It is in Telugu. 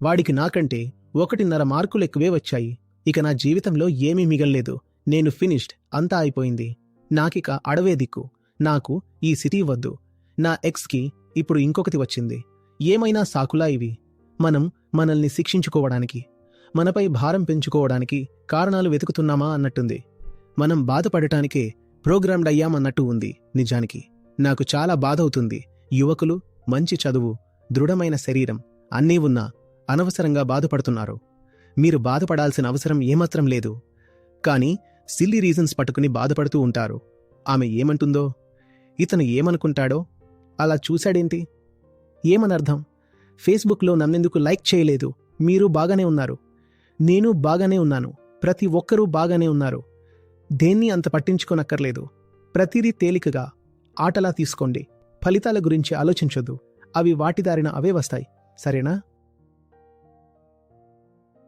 వాడికి నాకంటే 1.5 మార్కులు ఎక్కువే వచ్చాయి. ఇక నా జీవితంలో ఏమీ మిగల్లేదు. నేను ఫినిష్డ్, అంతా అయిపోయింది. నాకిక అడవే దిక్కు. నాకు ఈ సిటీ వద్దు. నా ఎక్స్కి ఇప్పుడు ఇంకొకటి వచ్చింది. ఏమైనా సాకులా ఇవి? మనం మనల్ని శిక్షించుకోవడానికి, మనపై భారం పెంచుకోవడానికి కారణాలు వెతుకుతున్నామా అన్నట్టుంది. మనం బాధపడటానికే ప్రోగ్రామ్డ్ అయ్యామన్నట్టు ఉంది. నిజానికి నాకు చాలా బాధవుతుంది. యువకులు మంచి చదువు, దృఢమైన శరీరం అన్నీ ఉన్నా అనవసరంగా బాధపడుతున్నారు. మీరు బాధపడాల్సిన అవసరం ఏమాత్రం లేదు. కానీ సిల్లీ రీజన్స్ పట్టుకుని బాధపడుతూ ఉంటారు. ఆమె ఏమంటుందో, ఇతను ఏమనుకుంటాడో, అలా చూశాడేంటి? ఏమనర్థం? ఫేస్బుక్లో నన్నెందుకు లైక్ చేయలేదు? మీరు బాగానే ఉన్నారు, నేను బాగానే ఉన్నాను, ప్రతి ఒక్కరూ బాగానే ఉన్నారు. దేన్ని అంత పట్టించుకోనక్కర్లేదు. ప్రతిదీ తేలికగా ఆటలా తీసుకోండి. ఫలితాల గురించి ఆలోచించొద్దు. అవి వాటిదారిన అవే వస్తాయి. సరేనా?